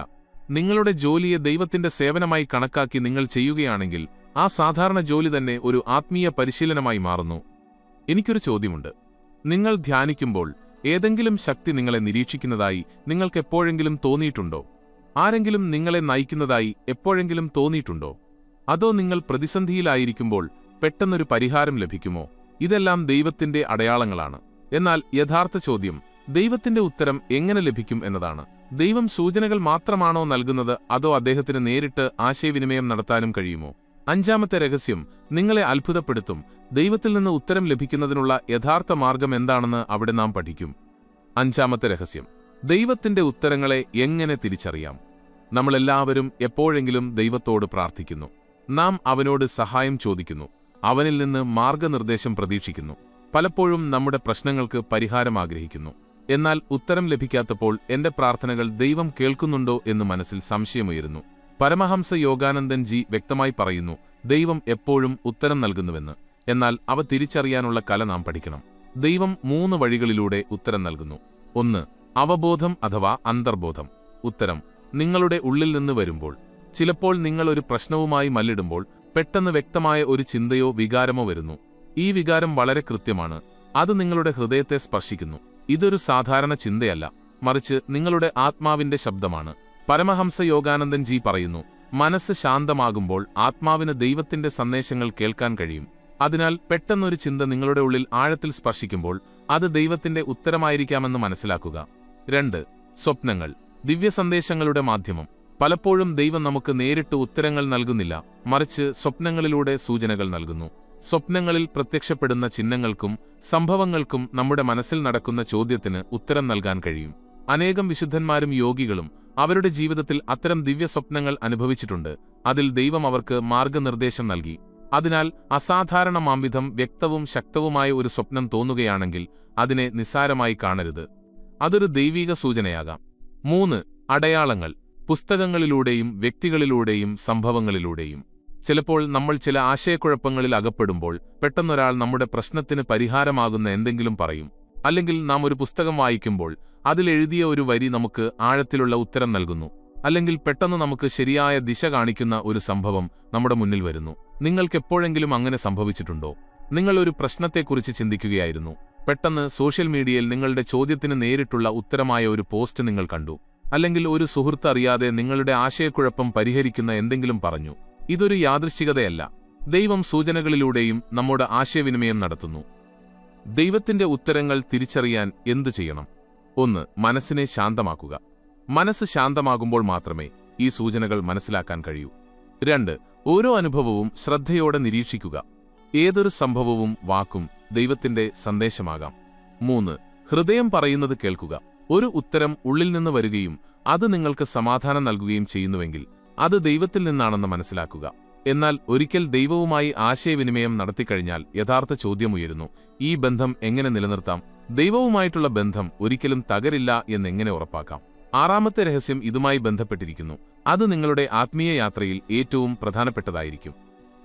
നിങ്ങളുടെ ജോലിയെ ദൈവത്തിന്റെ സേവനമായി കണക്കാക്കി നിങ്ങൾ ചെയ്യുകയാണെങ്കിൽ ആ സാധാരണ ജോലി തന്നെ ഒരു ആത്മീയ പരിശീലനമായി മാറുന്നു. എനിക്കൊരു ചോദ്യമുണ്ട്. നിങ്ങൾ ധ്യാനിക്കുമ്പോൾ ഏതെങ്കിലും ശക്തി നിങ്ങളെ നിരീക്ഷിക്കുന്നതായി നിങ്ങൾക്കെപ്പോഴെങ്കിലും തോന്നിയിട്ടുണ്ടോ? ആരെങ്കിലും നിങ്ങളെ നയിക്കുന്നതായി എപ്പോഴെങ്കിലും തോന്നിയിട്ടുണ്ടോ? അതോ നിങ്ങൾ പ്രതിസന്ധിയിലായിരിക്കുമ്പോൾ പെട്ടെന്നൊരു പരിഹാരം ലഭിക്കുമോ? ഇതെല്ലാം ദൈവത്തിന്റെ അടയാളങ്ങളാണ്. എന്നാൽ യഥാർത്ഥ ചോദ്യം ദൈവത്തിന്റെ ഉത്തരം എങ്ങനെ ലഭിക്കും എന്നതാണ്. ദൈവം സൂചനകൾ മാത്രമാണോ നൽകുന്നത്, അതോ അദ്ദേഹത്തിന് നേരിട്ട് ആശയവിനിമയം നടത്താനും കഴിയുമോ? അഞ്ചാമത്തെ രഹസ്യം നിങ്ങളെ അത്ഭുതപ്പെടുത്തും. ദൈവത്തിൽ നിന്ന് ഉത്തരം ലഭിക്കുന്നതിനുള്ള യഥാർത്ഥ മാർഗം എന്താണെന്ന് അവിടെ നാം പഠിക്കും. അഞ്ചാമത്തെ രഹസ്യം, ദൈവത്തിന്റെ ഉത്തരങ്ങളെ എങ്ങനെ തിരിച്ചറിയാം? നമ്മളെല്ലാവരും എപ്പോഴെങ്കിലും ദൈവത്തോട് പ്രാർത്ഥിക്കുന്നു. നാം അവനോട് സഹായം ചോദിക്കുന്നു. അവനിൽ നിന്ന് മാർഗനിർദ്ദേശം പ്രതീക്ഷിക്കുന്നു. പലപ്പോഴും നമ്മുടെ പ്രശ്നങ്ങൾക്ക് പരിഹാരം ആഗ്രഹിക്കുന്നു. എന്നാൽ ഉത്തരം ലഭിക്കാത്തപ്പോൾ എന്റെ പ്രാർത്ഥനകൾ ദൈവം കേൾക്കുന്നുണ്ടോ എന്ന് മനസ്സിൽ സംശയമുയരുന്നു. പരമഹംസ യോഗാനന്ദൻജി വ്യക്തമായി പറയുന്നു, ദൈവം എപ്പോഴും ഉത്തരം നൽകുന്നുവെന്ന്. എന്നാൽ അവ തിരിച്ചറിയാനുള്ള കല നാം പഠിക്കണം. ദൈവം 3 വഴികളിലൂടെ ഉത്തരം നൽകുന്നു. 1. അവബോധം അഥവാ അന്തർബോധം. ഉത്തരം നിങ്ങളുടെ ഉള്ളിൽ നിന്ന് വരുമ്പോൾ. ചിലപ്പോൾ നിങ്ങൾ ഒരു പ്രശ്നവുമായി മല്ലിടുമ്പോൾ പെട്ടെന്ന് വ്യക്തമായ ഒരു ചിന്തയോ വികാരമോ വരുന്നു. ഈ വികാരം വളരെ കൃത്യമാണ്. അത് നിങ്ങളുടെ ഹൃദയത്തെ സ്പർശിക്കുന്നു. ഇതൊരു സാധാരണ ചിന്തയല്ല, മറിച്ച് നിങ്ങളുടെ ആത്മാവിന്റെ ശബ്ദമാണ്. പരമഹംസ യോഗാനന്ദൻജി പറയുന്നു, മനസ്സ് ശാന്തമാകുമ്പോൾ ആത്മാവിന് ദൈവത്തിന്റെ സന്ദേശങ്ങൾ കേൾക്കാൻ കഴിയും. അതിനാൽ പെട്ടെന്നൊരു ചിന്ത നിങ്ങളുടെ ഉള്ളിൽ ആഴത്തിൽ സ്പർശിക്കുമ്പോൾ അത് ദൈവത്തിന്റെ ഉത്തരമായിരിക്കാമെന്ന് മനസ്സിലാക്കുക. 2. സ്വപ്നങ്ങൾ, ദിവ്യസന്ദേശങ്ങളുടെ മാധ്യമം. പലപ്പോഴും ദൈവം നമുക്ക് നേരിട്ട് ഉത്തരങ്ങൾ നൽകുന്നില്ല, മറിച്ച് സ്വപ്നങ്ങളിലൂടെ സൂചനകൾ നൽകുന്നു. സ്വപ്നങ്ങളിൽ പ്രത്യക്ഷപ്പെടുന്ന ചിഹ്നങ്ങൾക്കും സംഭവങ്ങൾക്കും നമ്മുടെ മനസ്സിൽ നടക്കുന്ന ചോദ്യത്തിന് ഉത്തരം നൽകാൻ കഴിയും. അനേകം വിശുദ്ധന്മാരും യോഗികളും അവരുടെ ജീവിതത്തിൽ അത്തരം ദിവ്യസ്വപ്നങ്ങൾ അനുഭവിച്ചിട്ടുണ്ട്. അതിൽ ദൈവം അവർക്ക് മാർഗനിർദ്ദേശം നൽകി. അതിനാൽ അസാധാരണമാംവിധം വ്യക്തവും ശക്തവുമായ ഒരു സ്വപ്നം തോന്നുകയാണെങ്കിൽ അതിനെ നിസ്സാരമായി കാണരുത്. അതൊരു ദൈവീക സൂചനയാകാം. 3. അടയാളങ്ങൾ, പുസ്തകങ്ങളിലൂടെയും വ്യക്തികളിലൂടെയും സംഭവങ്ങളിലൂടെയും. ചിലപ്പോൾ നമ്മൾ ചില ആശയക്കുഴപ്പങ്ങളിൽ അകപ്പെടുമ്പോൾ പെട്ടെന്നൊരാൾ നമ്മുടെ പ്രശ്നത്തിന് പരിഹാരമാകുന്ന എന്തെങ്കിലും പറയും. അല്ലെങ്കിൽ നാം ഒരു പുസ്തകം വായിക്കുമ്പോൾ അതിലെഴുതിയ ഒരു വരി നമുക്ക് ആഴത്തിലുള്ള ഉത്തരം നൽകുന്നു. അല്ലെങ്കിൽ പെട്ടെന്ന് നമുക്ക് ശരിയായ ദിശ കാണിക്കുന്ന ഒരു സംഭവം നമ്മുടെ മുന്നിൽ വരുന്നു. നിങ്ങൾക്കെപ്പോഴെങ്കിലും അങ്ങനെ സംഭവിച്ചിട്ടുണ്ടോ? നിങ്ങൾ ഒരു പ്രശ്നത്തെക്കുറിച്ച് ചിന്തിക്കുകയായിരുന്നു. പെട്ടെന്ന് സോഷ്യൽ മീഡിയയിൽ നിങ്ങളുടെ ചോദ്യത്തിന് നേരിട്ടുള്ള ഉത്തരമായ ഒരു പോസ്റ്റ് നിങ്ങൾ കണ്ടു. അല്ലെങ്കിൽ ഒരു സുഹൃത്ത് അറിയാതെ നിങ്ങളുടെ ആശയക്കുഴപ്പം പരിഹരിക്കുന്ന എന്തെങ്കിലും പറഞ്ഞു. ഇതൊരു യാദൃശ്ചികതയല്ല. ദൈവം സൂചനകളിലൂടെയും നമ്മോട് ആശയവിനിമയം നടത്തുന്നു. ദൈവത്തിന്റെ ഉത്തരങ്ങൾ തിരിച്ചറിയാൻ എന്തു ചെയ്യണം? 1. മനസ്സിനെ ശാന്തമാക്കുക. മനസ്സ് ശാന്തമാകുമ്പോൾ മാത്രമേ ഈ സൂചനകൾ മനസ്സിലാക്കാൻ കഴിയൂ. 2. ഓരോ അനുഭവവും ശ്രദ്ധയോടെ നിരീക്ഷിക്കുക. ഏതൊരു സംഭവവും വാക്കും ദൈവത്തിന്റെ സന്ദേശമാകാം. 3. ഹൃദയം പറയുന്നത് കേൾക്കുക. ഒരു ഉത്തരം ഉള്ളിൽ നിന്ന് വരികയും അത് നിങ്ങൾക്ക് സമാധാനം നൽകുകയും ചെയ്യുന്നുവെങ്കിൽ അത് ദൈവത്തിൽ നിന്നാണെന്ന് മനസ്സിലാക്കുക. എന്നാൽ ഒരിക്കൽ ദൈവവുമായി ആശയവിനിമയം നടത്തിക്കഴിഞ്ഞാൽ യഥാർത്ഥ ചോദ്യമുയരുന്നു: ഈ ബന്ധം എങ്ങനെ നിലനിർത്താം? ദൈവവുമായിട്ടുള്ള ബന്ധം ഒരിക്കലും തകരില്ല എന്നെങ്ങനെ ഉറപ്പാക്കാം? 6ാമത്തെ രഹസ്യം ഇതുമായി ബന്ധപ്പെട്ടിരിക്കുന്നു. അത് നിങ്ങളുടെ ആത്മീയ യാത്രയിൽ ഏറ്റവും പ്രധാനപ്പെട്ടതായിരിക്കും.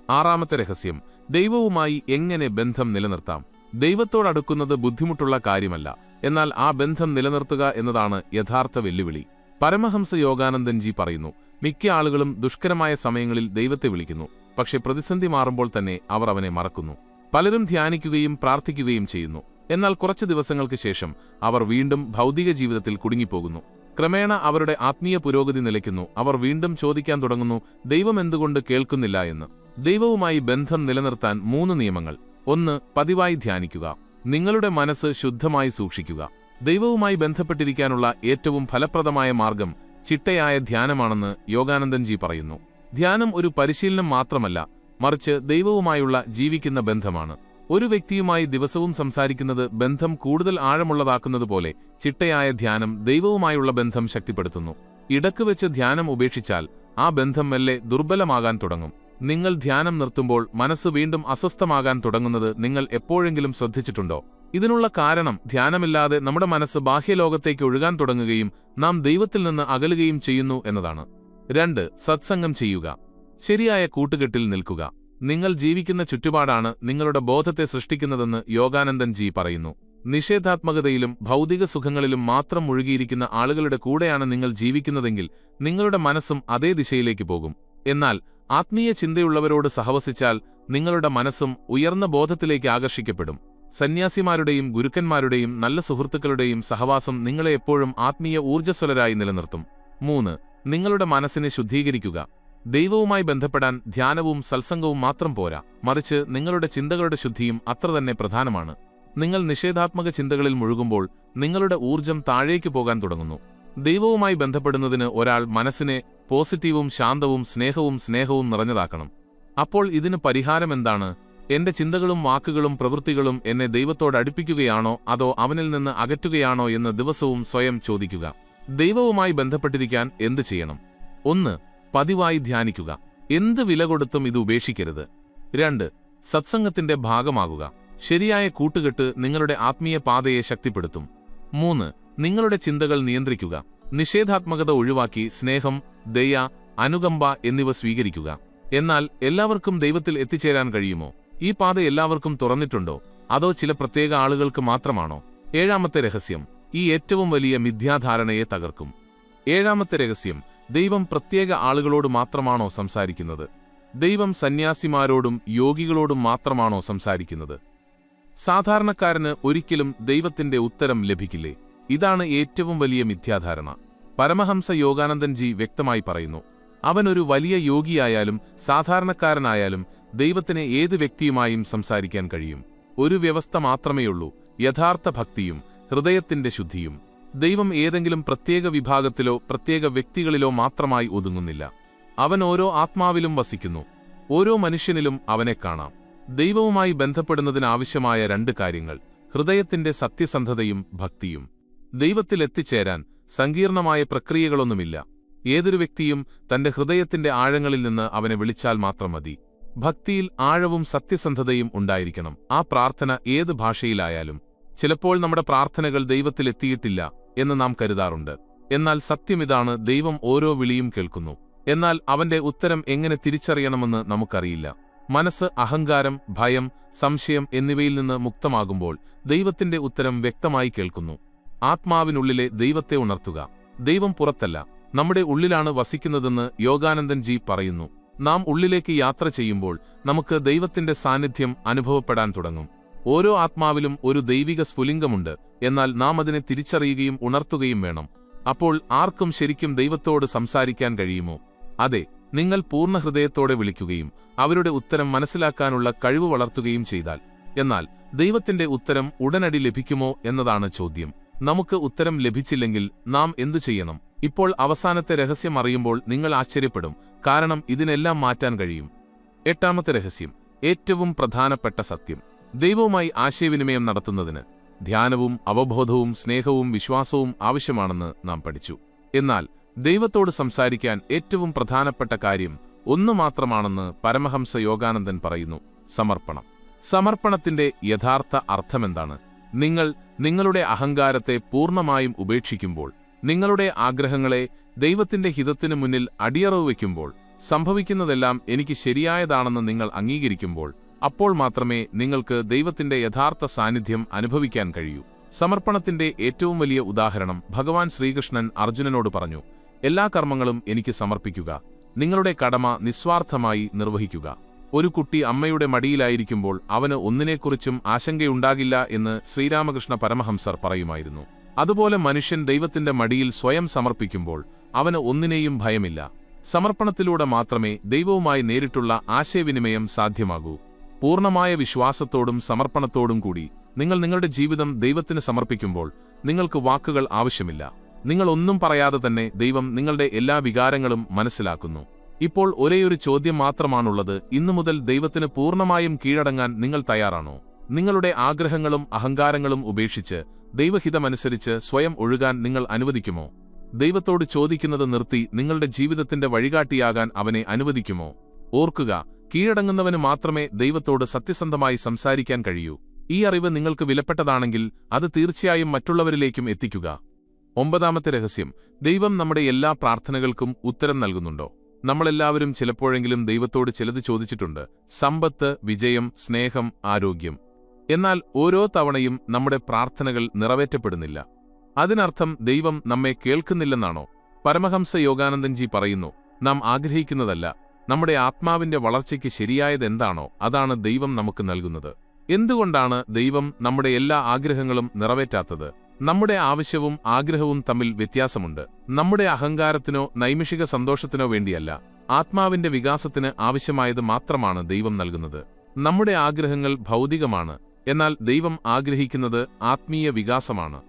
6ാമത്തെ രഹസ്യം: ദൈവവുമായി എങ്ങനെ ബന്ധം നിലനിർത്താം? ദൈവത്തോടടുക്കുന്നത് ബുദ്ധിമുട്ടുള്ള കാര്യമല്ല, എന്നാൽ ആ ബന്ധം നിലനിർത്തുക എന്നതാണ് യഥാർത്ഥ വെല്ലുവിളി. പരമഹംസ യോഗാനന്ദൻജി പറയുന്നു, മിക്ക ആളുകളും ദുഷ്കരമായ സമയങ്ങളിൽ ദൈവത്തെ വിളിക്കുന്നു, പക്ഷെ പ്രതിസന്ധി മാറുമ്പോൾ തന്നെ അവർ അവനെ മറക്കുന്നു. പലരും ധ്യാനിക്കുകയും പ്രാർത്ഥിക്കുകയും ചെയ്യുന്നു, എന്നാൽ കുറച്ച് ദിവസങ്ങൾക്ക് ശേഷം അവർ വീണ്ടും ഭൗതിക ജീവിതത്തിൽ കുടുങ്ങിപ്പോകുന്നു. ക്രമേണ അവരുടെ ആത്മീയ പുരോഗതി നിലയ്ക്കുന്നു. അവർ വീണ്ടും ചോദിക്കാൻ തുടങ്ങുന്നു, ദൈവം എന്തുകൊണ്ട് കേൾക്കുന്നില്ല എന്ന്. ദൈവവുമായി ബന്ധം നിലനിർത്താൻ 3 നിയമങ്ങൾ. 1. പതിവായി ധ്യാനിക്കുക. നിങ്ങളുടെ മനസ്സ് ശുദ്ധമായി സൂക്ഷിക്കുക. ദൈവവുമായി ബന്ധപ്പെട്ടിരിക്കാനുള്ള ഏറ്റവും ഫലപ്രദമായ മാർഗം ചിട്ടയായ ധ്യാനമാണെന്ന് യോഗാനന്ദൻജി പറയുന്നു. ധ്യാനം ഒരു പരിശീലനം മാത്രമല്ല, മറിച്ച് ദൈവവുമായുള്ള ജീവിക്കുന്ന ബന്ധമാണ്. ഒരു വ്യക്തിയുമായി ദിവസവും സംസാരിക്കുന്നത് ബന്ധം കൂടുതൽ ആഴമുള്ളതാക്കുന്നതുപോലെ ചിട്ടയായ ധ്യാനം ദൈവവുമായുള്ള ബന്ധം ശക്തിപ്പെടുത്തുന്നു. ഇടക്ക് വെച്ച് ധ്യാനം ഉപേക്ഷിച്ചാൽ ആ ബന്ധം മെല്ലെ ദുർബലമാകാൻ തുടങ്ങും. നിങ്ങൾ ധ്യാനം നിർത്തുമ്പോൾ മനസ്സ് വീണ്ടും അസ്വസ്ഥമാകാൻ തുടങ്ങുന്നത് നിങ്ങൾ എപ്പോഴെങ്കിലും ശ്രദ്ധിച്ചിട്ടുണ്ടോ? ഇതിനുള്ള കാരണം ധ്യാനമില്ലാതെ നമ്മുടെ മനസ്സ് ബാഹ്യലോകത്തേക്ക് ഒഴുകാൻ തുടങ്ങുകയും നാം ദൈവത്തിൽ നിന്ന് അകലുകയും ചെയ്യുന്നു എന്നതാണ്. 2. സത്സംഗം ചെയ്യുക. ശരിയായ കൂട്ടുകെട്ടിൽ നിൽക്കുക. നിങ്ങൾ ജീവിക്കുന്ന ചുറ്റുപാടാണ് നിങ്ങളുടെ ബോധത്തെ സൃഷ്ടിക്കുന്നതെന്ന് യോഗാനന്ദൻജി പറയുന്നു. നിഷേധാത്മകതയിലും ഭൗതിക സുഖങ്ങളിലും മാത്രം മുഴുകിയിരിക്കുന്ന ആളുകളുടെ കൂടെയാണ് നിങ്ങൾ ജീവിക്കുന്നതെങ്കിൽ നിങ്ങളുടെ മനസ്സും അതേ ദിശയിലേക്ക് പോകും. എന്നാൽ ആത്മീയ ചിന്തയുള്ളവരോട് സഹവസിച്ചാൽ നിങ്ങളുടെ മനസ്സും ഉയർന്ന ബോധത്തിലേക്ക് ആകർഷിക്കപ്പെടും. സന്യാസിമാരുടെയും ഗുരുക്കന്മാരുടെയും നല്ല സുഹൃത്തുക്കളുടെയും സഹവാസം നിങ്ങളെ എപ്പോഴും ആത്മീയ ഊർജ്ജസ്വലരായി നിലനിർത്തും. 3. നിങ്ങളുടെ മനസ്സിനെ ശുദ്ധീകരിക്കുക. ദൈവവുമായി ബന്ധപ്പെടാൻ ധ്യാനവും സത്സംഗവും മാത്രം പോരാ, മറിച്ച് നിങ്ങളുടെ ചിന്തകളുടെ ശുദ്ധിയും അത്ര തന്നെ പ്രധാനമാണ്. നിങ്ങൾ നിഷേധാത്മക ചിന്തകളിൽ മുഴുകുമ്പോൾ നിങ്ങളുടെ ഊർജ്ജം താഴേക്ക് പോകാൻ തുടങ്ങുന്നു. ദൈവവുമായി ബന്ധപ്പെടുന്നതിന് ഒരാൾ മനസ്സിനെ പോസിറ്റീവും ശാന്തവും സ്നേഹവും നിറഞ്ഞതാക്കണം. അപ്പോൾ ഇതിന് പരിഹാരം എന്താണ്? എന്റെ ചിന്തകളും വാക്കുകളും പ്രവൃത്തികളും എന്നെ ദൈവത്തോട് അടുപ്പിക്കുകയാണോ അതോ അവനിൽ നിന്ന് അകറ്റുകയാണോ എന്ന് ദിവസവും സ്വയം ചോദിക്കുക. ദൈവവുമായി ബന്ധപ്പെട്ടിരിക്കാൻ എന്ത് ചെയ്യണം? 1. പതിവായി ധ്യാനിക്കുക. എന്ത് വില കൊടുത്തും ഇത് ഉപേക്ഷിക്കരുത്. 2. സത്സംഗത്തിന്റെ ഭാഗമാകുക. ശരിയായ കൂട്ടുകെട്ട് നിങ്ങളുടെ ആത്മീയ പാതയെ ശക്തിപ്പെടുത്തും. 3. നിങ്ങളുടെ ചിന്തകൾ നിയന്ത്രിക്കുക. നിഷേധാത്മകത ഒഴിവാക്കി സ്നേഹം, ദയ, അനുകമ്പ എന്നിവ സ്വീകരിക്കുക. എന്നാൽ എല്ലാവർക്കും ദൈവത്തിൽ എത്തിച്ചേരാൻ കഴിയുമോ? ഈ പാത എല്ലാവർക്കും തുറന്നിട്ടുണ്ടോ? അതോ ചില പ്രത്യേക ആളുകൾക്ക് മാത്രമാണോ? 7ാമത്തെ രഹസ്യം ഈ ഏറ്റവും വലിയ മിഥ്യാധാരണയെ തകർക്കും. 7ാമത്തെ രഹസ്യം: ദൈവം പ്രത്യേക ആളുകളോട് മാത്രമാണോ സംസാരിക്കുന്നത്? ദൈവം സന്യാസിമാരോടും യോഗികളോടും മാത്രമാണോ സംസാരിക്കുന്നത്? സാധാരണക്കാരന് ഒരിക്കലും ദൈവത്തിന്റെ ഉത്തരം ലഭിക്കില്ലേ? ഇതാണ് ഏറ്റവും വലിയ മിഥ്യാധാരണ. പരമഹംസ യോഗാനന്ദൻജി വ്യക്തമായി പറയുന്നു, അവനൊരു വലിയ യോഗിയായാലും സാധാരണക്കാരനായാലും ദൈവത്തിന് ഏത് വ്യക്തിയുമായും സംസാരിക്കാൻ കഴിയും. ഒരു വ്യവസ്ഥ മാത്രമേയുള്ളൂ: യഥാർത്ഥ ഭക്തിയും ഹൃദയത്തിന്റെ ശുദ്ധിയും. ദൈവം ഏതെങ്കിലും പ്രത്യേക വിഭാഗത്തിലോ പ്രത്യേക വ്യക്തികളിലോ മാത്രമായി ഒതുങ്ങുന്നില്ല. അവൻ ഓരോ ആത്മാവിലും വസിക്കുന്നു. ഓരോ മനുഷ്യനിലും അവനെ കാണാം. ദൈവവുമായി ബന്ധപ്പെടുന്നതിനാവശ്യമായ 2 കാര്യങ്ങൾ: ഹൃദയത്തിന്റെ സത്യസന്ധതയും ഭക്തിയും. ദൈവത്തിൽ എത്തിച്ചേരാൻ സങ്കീർണമായ പ്രക്രിയകളൊന്നുമില്ല. ഏതൊരു വ്യക്തിയും തന്റെ ഹൃദയത്തിന്റെ ആഴങ്ങളിൽ നിന്ന് അവനെ വിളിച്ചാൽ മാത്രം മതി. ഭക്തിയിൽ ആഴവും സത്യസന്ധതയും ഉണ്ടായിരിക്കണം. ആ പ്രാർത്ഥന ഏത് ഭാഷയിലായാലും. ചിലപ്പോൾ നമ്മുടെ പ്രാർത്ഥനകൾ ദൈവത്തിലെത്തിയിട്ടില്ല എന്ന് നാം കരുതാറുണ്ട്. എന്നാൽ സത്യമിതാണ്, ദൈവം ഓരോ വിളിയും കേൾക്കുന്നു. എന്നാൽ അവന്റെ ഉത്തരം എങ്ങനെ തിരിച്ചറിയണമെന്ന് നമുക്കറിയില്ല. മനസ്സ് അഹങ്കാരം, ഭയം, സംശയം എന്നിവയിൽ നിന്ന് മുക്തമാകുമ്പോൾ ദൈവത്തിന്റെ ഉത്തരം വ്യക്തമായി കേൾക്കുന്നു. ആത്മാവിനുള്ളിലെ ദൈവത്തെ ഉണർത്തുക. ദൈവം പുറത്തല്ല, നമ്മുടെ ഉള്ളിലാണ് വസിക്കുന്നതെന്ന് യോഗാനന്ദൻജി പറയുന്നു. നാം ഉള്ളിലേക്ക് യാത്ര ചെയ്യുമ്പോൾ നമുക്ക് ദൈവത്തിന്റെ സാന്നിധ്യം അനുഭവപ്പെടാൻ തുടങ്ങും. ഓരോ ആത്മാവിലും ഒരു ദൈവിക സ്ഫുലിംഗമുണ്ട്, എന്നാൽ നാം അതിനെ തിരിച്ചറിയുകയും ഉണർത്തുകയും വേണം. അപ്പോൾ ആർക്കും ശരിക്കും ദൈവത്തോട് സംസാരിക്കാൻ കഴിയുമോ? അതെ, നിങ്ങൾ പൂർണ്ണ ഹൃദയത്തോടെ വിളിക്കുകയും അവരുടെ ഉത്തരം മനസ്സിലാക്കാനുള്ള കഴിവ് വളർത്തുകയും ചെയ്താൽ. എന്നാൽ ദൈവത്തിന്റെ ഉത്തരം ഉടനടി ലഭിക്കുമോ എന്നതാണ് ചോദ്യം. നമുക്ക് ഉത്തരം ലഭിച്ചില്ലെങ്കിൽ നാം എന്തു ചെയ്യണം? ഇപ്പോൾ അവസാനത്തെ രഹസ്യം അറിയുമ്പോൾ നിങ്ങൾ ആശ്ചര്യപ്പെടും, കാരണം ഇതിനെല്ലാം മാറ്റാൻ കഴിയും. 8ാമത്തെ രഹസ്യം, ഏറ്റവും പ്രധാനപ്പെട്ട സത്യം. ദൈവവുമായി ആശയവിനിമയം നടത്തുന്നതിന് ധ്യാനവും അവബോധവും സ്നേഹവും വിശ്വാസവും ആവശ്യമാണെന്ന് നാം പഠിച്ചു. എന്നാൽ ദൈവത്തോട് സംസാരിക്കാൻ ഏറ്റവും പ്രധാനപ്പെട്ട കാര്യം ഒന്നു മാത്രമാണെന്ന് പരമഹംസ യോഗാനന്ദൻ പറയുന്നു: സമർപ്പണം. സമർപ്പണത്തിന്റെ യഥാർത്ഥ അർത്ഥമെന്താണ്? നിങ്ങൾ നിങ്ങളുടെ അഹങ്കാരത്തെ പൂർണ്ണമായും ഉപേക്ഷിക്കുമ്പോൾ, നിങ്ങളുടെ ആഗ്രഹങ്ങളെ ദൈവത്തിന്റെ ഹിതത്തിനു മുന്നിൽ അടിയറവ് വയ്ക്കുമ്പോൾ, സംഭവിക്കുന്നതെല്ലാം എനിക്ക് ശരിയായതാണെന്ന് നിങ്ങൾ അംഗീകരിക്കുമ്പോൾ, അപ്പോൾ മാത്രമേ നിങ്ങൾക്ക് ദൈവത്തിന്റെ യഥാർത്ഥ സാന്നിധ്യം അനുഭവിക്കാൻ കഴിയൂ. സമർപ്പണത്തിന്റെ ഏറ്റവും വലിയ ഉദാഹരണം ഭഗവാൻ ശ്രീകൃഷ്ണൻ അർജുനനോട് പറഞ്ഞു: എല്ലാ കർമ്മങ്ങളും എനിക്ക് സമർപ്പിക്കുക, നിങ്ങളുടെ കടമ നിസ്വാർത്ഥമായി നിർവഹിക്കുക. ഒരു കുട്ടി അമ്മയുടെ മടിയിലായിരിക്കുമ്പോൾ അവന് ഒന്നിനെക്കുറിച്ചും ആശങ്കയുണ്ടാകില്ല എന്ന് ശ്രീരാമകൃഷ്ണ പരമഹംസർ പറയുമായിരുന്നു. അതുപോലെ മനുഷ്യൻ ദൈവത്തിന്റെ മടിയിൽ സ്വയം സമർപ്പിക്കുമ്പോൾ അവന് ഒന്നിനെയും ഭയമില്ല. സമർപ്പണത്തിലൂടെ മാത്രമേ ദൈവവുമായി നേരിട്ടുള്ള ആശയവിനിമയം സാധ്യമാകൂ. പൂർണ്ണമായ വിശ്വാസത്തോടും സമർപ്പണത്തോടും കൂടി നിങ്ങൾ നിങ്ങളുടെ ജീവിതം ദൈവത്തിന് സമർപ്പിക്കുമ്പോൾ നിങ്ങൾക്ക് വാക്കുകൾ ആവശ്യമില്ല. നിങ്ങൾ ഒന്നും പറയാതെ തന്നെ ദൈവം നിങ്ങളുടെ എല്ലാ വികാരങ്ങളും മനസ്സിലാക്കുന്നു. ഇപ്പോൾ ഒരേയൊരു ചോദ്യം മാത്രമാണുള്ളത്: ഇന്നുമുതൽ ദൈവത്തിന് പൂർണ്ണമായും കീഴടങ്ങാൻ നിങ്ങൾ തയ്യാറാണോ? നിങ്ങളുടെ ആഗ്രഹങ്ങളും അഹങ്കാരങ്ങളും ഉപേക്ഷിച്ച് ദൈവഹിതമനുസരിച്ച് സ്വയം ഒഴുകാൻ നിങ്ങൾ അനുവദിക്കുമോ? ദൈവത്തോട് ചോദിക്കുന്നത് നിർത്തി നിങ്ങളുടെ ജീവിതത്തിന്റെ വഴികാട്ടിയാകാൻ അവനെ അനുവദിക്കുമോ? ഓർക്കുക, കീഴടങ്ങുന്നവന് മാത്രമേ ദൈവത്തോട് സത്യസന്ധമായി സംസാരിക്കാൻ കഴിയൂ. ഈ അറിവ് നിങ്ങൾക്ക് വിലപ്പെട്ടതാണെങ്കിൽ അത് തീർച്ചയായും മറ്റുള്ളവരിലേക്കും എത്തിക്കുക. 9ാമത്തെ രഹസ്യം, ദൈവം നമ്മുടെ എല്ലാ പ്രാർത്ഥനകൾക്കും ഉത്തരം നൽകുന്നുണ്ടോ? നമ്മളെല്ലാവരും ചിലപ്പോഴെങ്കിലും ദൈവത്തോട് ചിലത് ചോദിച്ചിട്ടുണ്ട്: സമ്പത്ത്, വിജയം, സ്നേഹം, ആരോഗ്യം. എന്നാൽ ഓരോ തവണയും നമ്മുടെ പ്രാർത്ഥനകൾ നിറവേറ്റപ്പെടുന്നില്ല. അതിനർത്ഥം ദൈവം നമ്മെ കേൾക്കുന്നില്ലെന്നാണോ? പരമഹംസ യോഗാനന്ദൻജി പറയുന്നു: നാം ആഗ്രഹിക്കുന്നതല്ല, നമ്മുടെ ആത്മാവിന്റെ വളർച്ചയ്ക്ക് ശരിയായതെന്താണോ അതാണ് ദൈവം നമുക്ക് നൽകുന്നത്. എന്തുകൊണ്ടാണ് ദൈവം നമ്മുടെ എല്ലാ ആഗ്രഹങ്ങളും നിറവേറ്റാത്തത്? നമ്മുടെ ആവശ്യവും ആഗ്രഹവും തമ്മിൽ വ്യത്യാസമുണ്ട്. നമ്മുടെ അഹങ്കാരത്തിനോ നൈമിഷിക സന്തോഷത്തിനോ വേണ്ടിയല്ല, ആത്മാവിന്റെ വികാസത്തിന് ആവശ്യമായത് മാത്രമാണ് ദൈവം നൽകുന്നത്. നമ്മുടെ ആഗ്രഹങ്ങൾ ഭൗതികമാണ്, എന്നാൽ ദൈവം ആഗ്രഹിക്കുന്നത് ആത്മീയ വികാസമാണ്.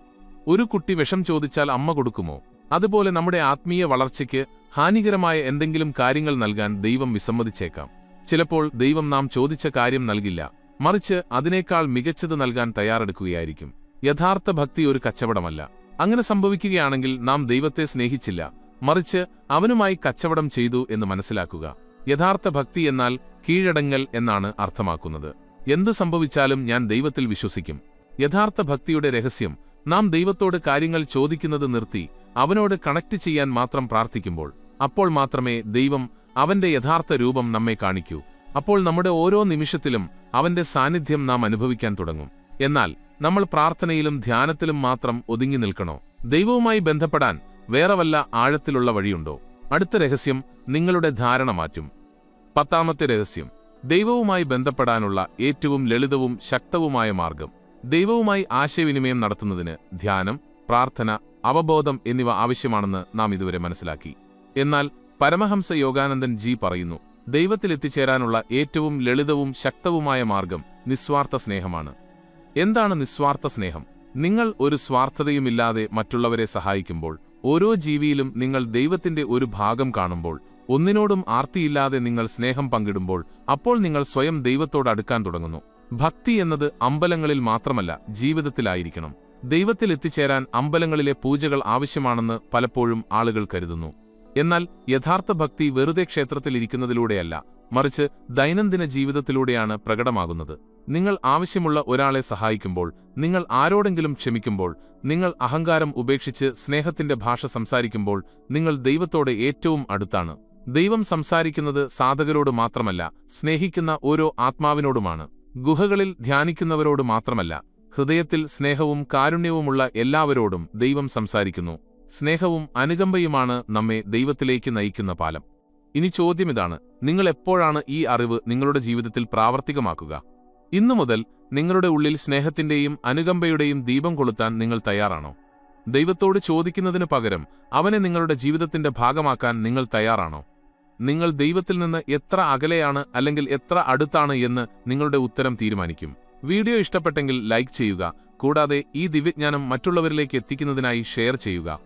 ഒരു കുട്ടി വിഷം ചോദിച്ചാൽ അമ്മ കൊടുക്കുമോ? അതുപോലെ നമ്മുടെ ആത്മീയ വളർച്ചയ്ക്ക് ഹാനികരമായ എന്തെങ്കിലും കാര്യങ്ങൾ നൽകാൻ ദൈവം വിസമ്മതിച്ചേക്കാം. ചിലപ്പോൾ ദൈവം നാം ചോദിച്ച കാര്യം നൽകില്ല, മറിച്ച് അതിനേക്കാൾ മികച്ചത് നൽകാൻ തയ്യാറെടുക്കുകയായിരിക്കും. യഥാർത്ഥ ഭക്തി ഒരു കച്ചവടമല്ല. അങ്ങനെ സംഭവിക്കുകയാണെങ്കിൽ നാം ദൈവത്തെ സ്നേഹിച്ചില്ല, മറിച്ച് അവനുമായി കച്ചവടം ചെയ്തു എന്ന് മനസ്സിലാക്കുക. യഥാർത്ഥ ഭക്തി എന്നാൽ കീഴടങ്ങൽ എന്നാണ് അർത്ഥമാക്കുന്നത്. എന്തു സംഭവിച്ചാലും ഞാൻ ദൈവത്തിൽ വിശ്വസിക്കും. യഥാർത്ഥ ഭക്തിയുടെ രഹസ്യം നാം ദൈവത്തോട് കാര്യങ്ങൾ ചോദിക്കുന്നത് നിർത്തി അവനോട് കണക്ട് ചെയ്യാൻ മാത്രം പ്രാർത്ഥിക്കുമ്പോൾ, അപ്പോൾ മാത്രമേ ദൈവം അവന്റെ യഥാർത്ഥ രൂപം നമ്മെ കാണിക്കൂ. അപ്പോൾ നമ്മുടെ ഓരോ നിമിഷത്തിലും അവന്റെ സാന്നിധ്യം നാം അനുഭവിക്കാൻ തുടങ്ങും. എന്നാൽ നമ്മൾ പ്രാർത്ഥനയിലും ധ്യാനത്തിലും മാത്രം ഒതുങ്ങി നിൽക്കണോ? ദൈവവുമായി ബന്ധപ്പെടാൻ വേറെ വല്ല ആഴത്തിലുള്ള വഴിയുണ്ടോ? അടുത്ത രഹസ്യം നിങ്ങളുടെ ധാരണ മാറ്റും. 10ാമത്തെ രഹസ്യം, ദൈവവുമായി ബന്ധപ്പെടാനുള്ള ഏറ്റവും ലളിതവും ശക്തവുമായ മാർഗം. ദൈവവുമായി ആശയവിനിമയം നടത്തുന്നതിന് ധ്യാനം, പ്രാർത്ഥന, അവബോധം എന്നിവ ആവശ്യമാണെന്ന് നാം ഇതുവരെ മനസ്സിലാക്കി. എന്നാൽ പരമഹംസ യോഗാനന്ദൻ ജി പറയുന്നു, ദൈവത്തിലെത്തിച്ചേരാനുള്ള ഏറ്റവും ലളിതവും ശക്തവുമായ മാർഗം നിസ്വാർത്ഥ സ്നേഹമാണ്. എന്താണ് നിസ്വാർത്ഥ സ്നേഹം? നിങ്ങൾ ഒരു സ്വാർത്ഥതയുമില്ലാതെ മറ്റുള്ളവരെ സഹായിക്കുമ്പോൾ, ഓരോ ജീവിയിലും നിങ്ങൾ ദൈവത്തിന്റെ ഒരു ഭാഗം കാണുമ്പോൾ, ഒന്നിനോടും ആർത്തിയില്ലാതെ നിങ്ങൾ സ്നേഹം പങ്കിടുമ്പോൾ, അപ്പോൾ നിങ്ങൾ സ്വയം ദൈവത്തോട് അടുക്കാൻ തുടങ്ങുന്നു. ഭക്തി എന്നത് അമ്പലങ്ങളിൽ മാത്രമല്ല, ജീവിതത്തിലായിരിക്കണം. ദൈവത്തിൽ എത്തിച്ചേരാൻ അമ്പലങ്ങളിലെ പൂജകൾ ആവശ്യമാണെന്ന് പലപ്പോഴും ആളുകൾ കരുതുന്നു. എന്നാൽ യഥാർത്ഥ ഭക്തി വെറുതെ ക്ഷേത്രത്തിലിരിക്കുന്നതിലൂടെയല്ല, മറിച്ച് ദൈനംദിന ജീവിതത്തിലൂടെയാണ് പ്രകടമാകുന്നത്. നിങ്ങൾ ആവശ്യമുള്ള ഒരാളെ സഹായിക്കുമ്പോൾ, നിങ്ങൾ ആരോടെങ്കിലും ക്ഷമിക്കുമ്പോൾ, നിങ്ങൾ അഹങ്കാരം ഉപേക്ഷിച്ച് സ്നേഹത്തിന്റെ ഭാഷ സംസാരിക്കുമ്പോൾ, നിങ്ങൾ ദൈവത്തോട് ഏറ്റവും അടുത്താണ്. ദൈവം സംസാരിക്കുന്നത് സാധകരോട് മാത്രമല്ല, സ്നേഹിക്കുന്ന ഓരോ ആത്മാവിനോടുമാണ്. ഗുഹകളിൽ ധ്യാനിക്കുന്നവരോട് മാത്രമല്ല, ഹൃദയത്തിൽ സ്നേഹവും കാരുണ്യവുമുള്ള എല്ലാവരോടും ദൈവം സംസാരിക്കുന്നു. സ്നേഹവും അനുകമ്പയുമാണ് നമ്മെ ദൈവത്തിലേക്ക് നയിക്കുന്ന പാലം. ഇനി ചോദ്യമിതാണ്: നിങ്ങൾ എപ്പോഴാണ് ഈ അറിവ് നിങ്ങളുടെ ജീവിതത്തിൽ പ്രാവർത്തികമാക്കുക? ഇന്നു മുതൽ നിങ്ങളുടെ ഉള്ളിൽ സ്നേഹത്തിന്റെയും അനുകമ്പയുടെയും ദീപം കൊളുത്താൻ നിങ്ങൾ തയ്യാറാണോ? ദൈവത്തോട് ചോദിക്കുന്നതിനു പകരം അവനെ നിങ്ങളുടെ ജീവിതത്തിന്റെ ഭാഗമാക്കാൻ നിങ്ങൾ തയ്യാറാണോ? നിങ്ങൾ ദൈവത്തിൽ നിന്ന് എത്ര അകലെയാണ് അല്ലെങ്കിൽ എത്ര അടുത്താണ് എന്ന് നിങ്ങളുടെ ഉത്തരം തീരുമാനിക്കും. വീഡിയോ ഇഷ്ടപ്പെട്ടെങ്കിൽ ലൈക്ക് ചെയ്യുക, കൂടാതെ ഈ ദിവ്യജ്ഞാനം മറ്റുള്ളവരിലേക്ക് എത്തിക്കുന്നതിനായി ഷെയർ ചെയ്യുക.